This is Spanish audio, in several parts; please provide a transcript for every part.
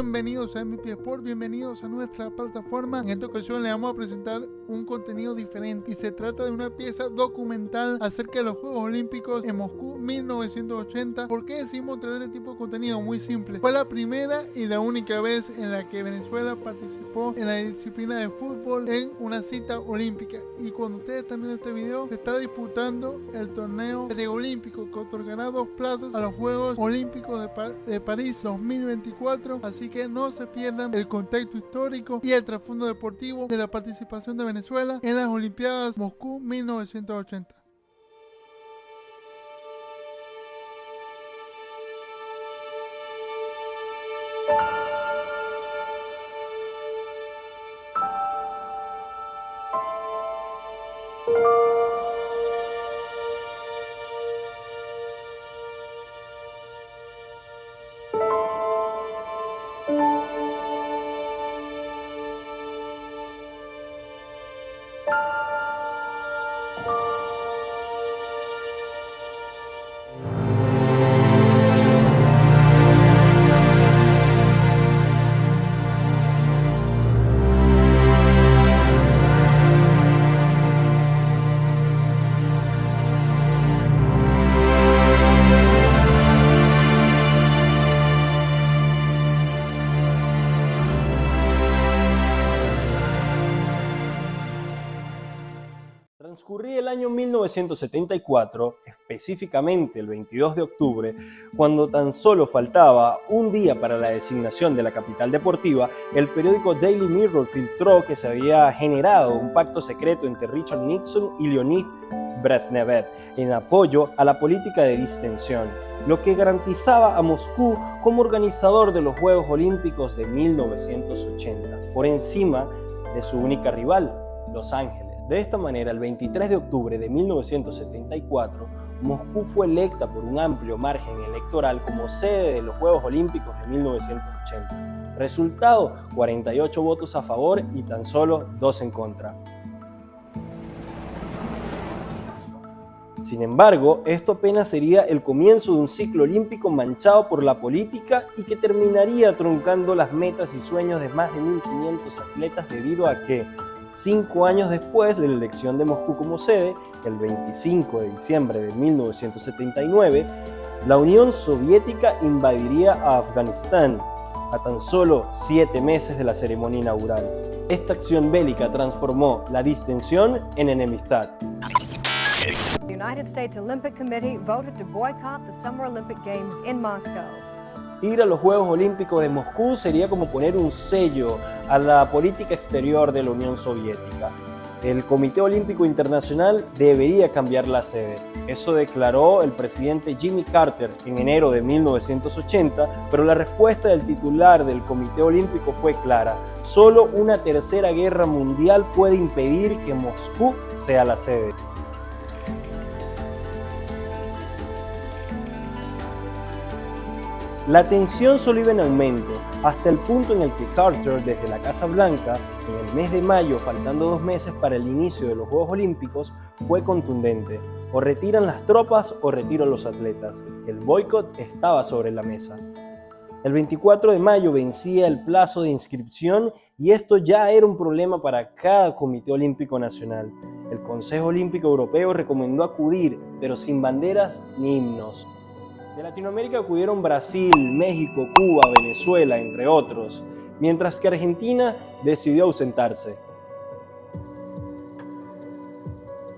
Bienvenidos a MVP Sport, bienvenidos a nuestra plataforma. En esta ocasión le vamos a presentar un contenido diferente y se trata de una pieza documental acerca de los Juegos Olímpicos en Moscú 1980. ¿Por qué decidimos traer este tipo de contenido? Muy simple. Fue la primera y la única vez en la que Venezuela participó en la disciplina de fútbol en una cita olímpica. Y cuando ustedes están viendo este video, se está disputando el torneo preolímpico que otorgará 2 plazas a los Juegos Olímpicos de París 2024. Así que no se pierdan el contexto histórico y el trasfondo deportivo de la participación de Venezuela en las Olimpiadas Moscú 1980. Transcurría el año 1974, específicamente el 22 de octubre, cuando tan solo faltaba un día para la designación de la capital deportiva. El periódico Daily Mirror filtró que se había generado un pacto secreto entre Richard Nixon y Leonid Brezhnev en apoyo a la política de distensión, lo que garantizaba a Moscú como organizador de los Juegos Olímpicos de 1980, por encima de su única rival, Los Ángeles. De esta manera, el 23 de octubre de 1974, Moscú fue electa por un amplio margen electoral como sede de los Juegos Olímpicos de 1980. Resultado: 48 votos a favor y tan solo 2 en contra. Sin embargo, esto apenas sería el comienzo de un ciclo olímpico manchado por la política y que terminaría truncando las metas y sueños de más de 1.500 atletas debido a que 5 años después de la elección de Moscú como sede, el 25 de diciembre de 1979, la Unión Soviética invadiría a Afganistán a tan solo 7 meses de la ceremonia inaugural. Esta acción bélica transformó la distensión en enemistad. The United States Olympic Committee voted to boycott the Summer Olympic Games in Moscow. Ir a los Juegos Olímpicos de Moscú sería como poner un sello a la política exterior de la Unión Soviética. El Comité Olímpico Internacional debería cambiar la sede. Eso declaró el presidente Jimmy Carter en enero de 1980, pero la respuesta del titular del Comité Olímpico fue clara: solo una tercera guerra mundial puede impedir que Moscú sea la sede. La tensión solo iba en aumento, hasta el punto en el que Carter, desde la Casa Blanca, en el mes de mayo, faltando 2 meses para el inicio de los Juegos Olímpicos, fue contundente: o retiran las tropas o retiro a los atletas. El boicot estaba sobre la mesa. El 24 de mayo vencía el plazo de inscripción y esto ya era un problema para cada Comité Olímpico Nacional. El Consejo Olímpico Europeo recomendó acudir, pero sin banderas ni himnos. De Latinoamérica acudieron Brasil, México, Cuba, Venezuela, entre otros, mientras que Argentina decidió ausentarse.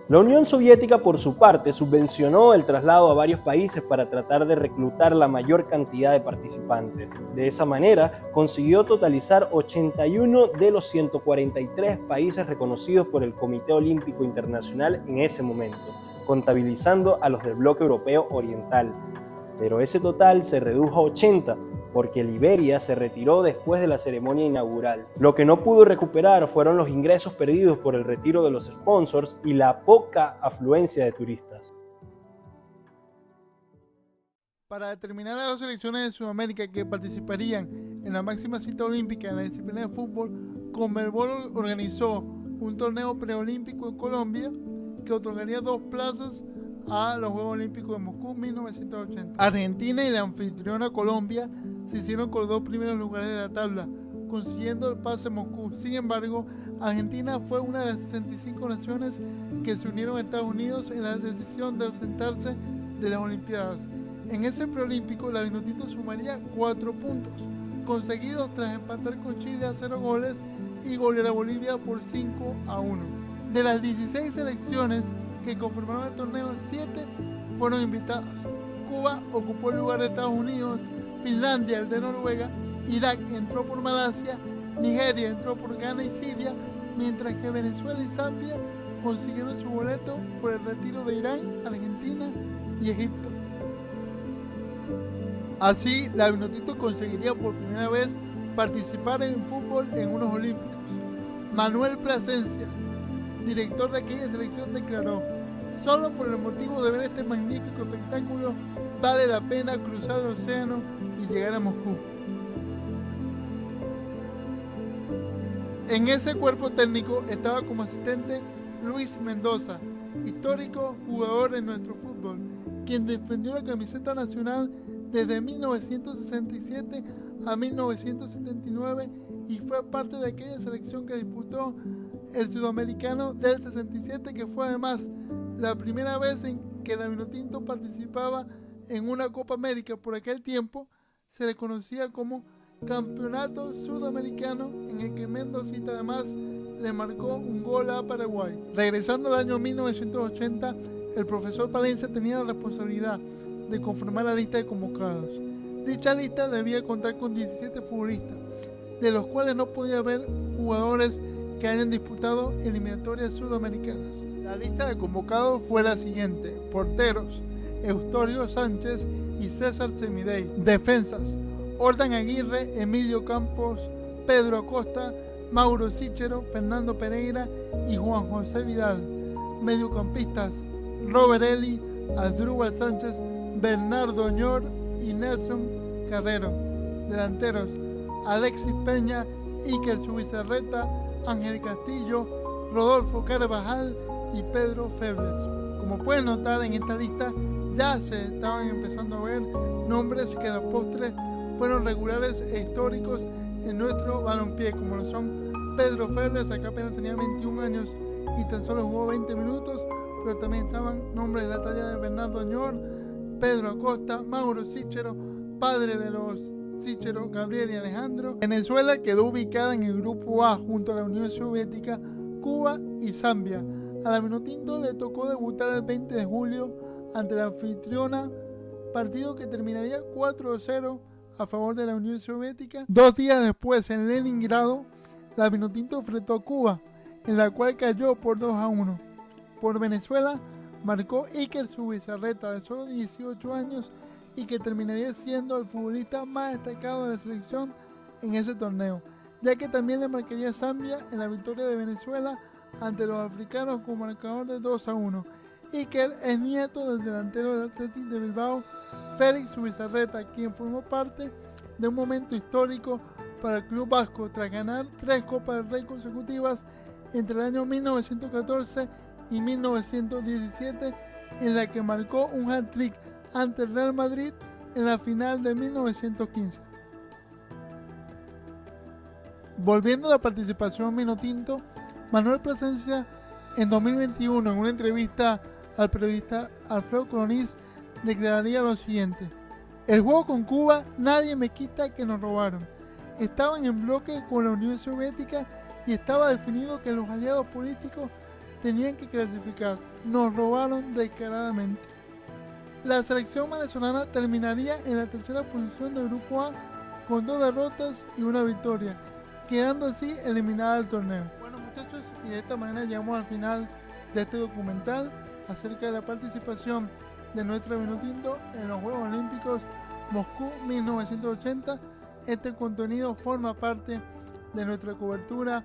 La Unión Soviética, por su parte, subvencionó el traslado a varios países para tratar de reclutar la mayor cantidad de participantes. De esa manera, consiguió totalizar 81 de los 143 países reconocidos por el Comité Olímpico Internacional en ese momento, contabilizando a los del bloque europeo oriental. Pero ese total se redujo a 80 porque Liberia se retiró después de la ceremonia inaugural. Lo que no pudo recuperar fueron los ingresos perdidos por el retiro de los sponsors y la poca afluencia de turistas. Para determinar las 2 selecciones de Sudamérica que participarían en la máxima cita olímpica en la disciplina de fútbol, Conmebol organizó un torneo preolímpico en Colombia que otorgaría 2 plazas a los Juegos Olímpicos de Moscú 1980. Argentina y la anfitriona Colombia se hicieron con los 2 primeros lugares de la tabla, consiguiendo el pase a Moscú. Sin embargo, Argentina fue una de las 65 naciones que se unieron a Estados Unidos en la decisión de ausentarse de las Olimpiadas. En ese preolímpico, la Vinotinto sumaría 4 puntos, conseguidos tras empatar con Chile a 0 goles y golear a Bolivia por 5-1. De las 16 selecciones que conformaron el torneo, 7 fueron invitadas. Cuba ocupó el lugar de Estados Unidos, Finlandia el de Noruega, Irak entró por Malasia, Nigeria entró por Ghana y Siria, mientras que Venezuela y Zambia consiguieron su boleto por el retiro de Irán, Argentina y Egipto. Así, la Vinotinto conseguiría por primera vez participar en fútbol en unos olímpicos. Manuel Plasencia, director de aquella selección, declaró: "Solo por el motivo de ver este magnífico espectáculo vale la pena cruzar el océano y llegar a Moscú". En ese cuerpo técnico estaba como asistente Luis Mendoza, histórico jugador en nuestro fútbol, quien defendió la camiseta nacional desde 1967 a 1979 y fue parte de aquella selección que disputó el Sudamericano del 67, que fue además la primera vez en que la Vinotinto participaba en una Copa América. Por aquel tiempo se le conocía como Campeonato Sudamericano, en el que Mendocita además le marcó un gol a Paraguay. Regresando al año 1980, el profesor Palencia tenía la responsabilidad de conformar la lista de convocados. Dicha lista debía contar con 17 futbolistas, de los cuales no podía haber jugadores que hayan disputado eliminatorias sudamericanas. La lista de convocados fue la siguiente: porteros, Eustorio Sánchez y César Semidey; defensas, Ordan Aguirre, Emilio Campos, Pedro Acosta, Mauro Sichero, Fernando Pereira y Juan José Vidal; mediocampistas, Robert Eli, Asdrúbal Sánchez, Bernardo Oñor y Nelson Carrero; delanteros, Alexis Peña, Iker Zubizarreta, Ángel Castillo, Rodolfo Carvajal y Pedro Febles. Como pueden notar, en esta lista ya se estaban empezando a ver nombres que a la postre fueron regulares e históricos en nuestro balompié, como lo son Pedro Febles, acá apenas tenía 21 años y tan solo jugó 20 minutos, pero también estaban nombres de la talla de Bernardo Oñor, Pedro Acosta, Mauro Sichero, padre de los Sichero, Gabriel y Alejandro. Venezuela quedó ubicada en el grupo A junto a la Unión Soviética, Cuba y Zambia. A la Vinotinto le tocó debutar el 20 de julio ante la anfitriona, partido que terminaría 4-0 a favor de la Unión Soviética. 2 días después, en Leningrado, la Vinotinto enfrentó a Cuba, en la cual cayó por 2-1. Por Venezuela marcó Iker Zubizarreta, de solo 18 años, y que terminaría siendo el futbolista más destacado de la selección en ese torneo, ya que también le marcaría Zambia en la victoria de Venezuela ante los africanos con marcador de 2-1. Iker es nieto del delantero del Athletic de Bilbao, Félix Zubizarreta, quien formó parte de un momento histórico para el club vasco tras ganar 3 Copas del Rey consecutivas entre el año 1914 y 1917, en la que marcó un hat-trick ante el Real Madrid en la final de 1915. Volviendo a la participación Vinotinto, Manuel Plasencia en 2021, en una entrevista al periodista Alfredo Coloniz, declararía lo siguiente: "El juego con Cuba nadie me quita que nos robaron. Estaban en bloque con la Unión Soviética y estaba definido que los aliados políticos tenían que clasificar. Nos robaron descaradamente". La selección venezolana terminaría en la tercera posición del grupo A con 2 derrotas y 1 victoria, quedando así eliminada del torneo. Bueno, muchachos, y de esta manera llegamos al final de este documental acerca de la participación de nuestro Vinotinto en los Juegos Olímpicos Moscú 1980. Este contenido forma parte de nuestra cobertura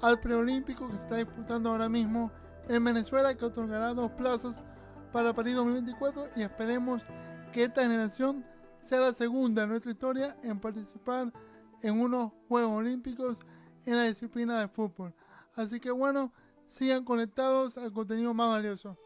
al preolímpico que se está disputando ahora mismo en Venezuela, que otorgará 2 plazas para París 2024, y esperemos que esta generación sea la segunda en nuestra historia en participar en unos Juegos Olímpicos en la disciplina de fútbol. Así que bueno, sigan conectados al contenido más valioso.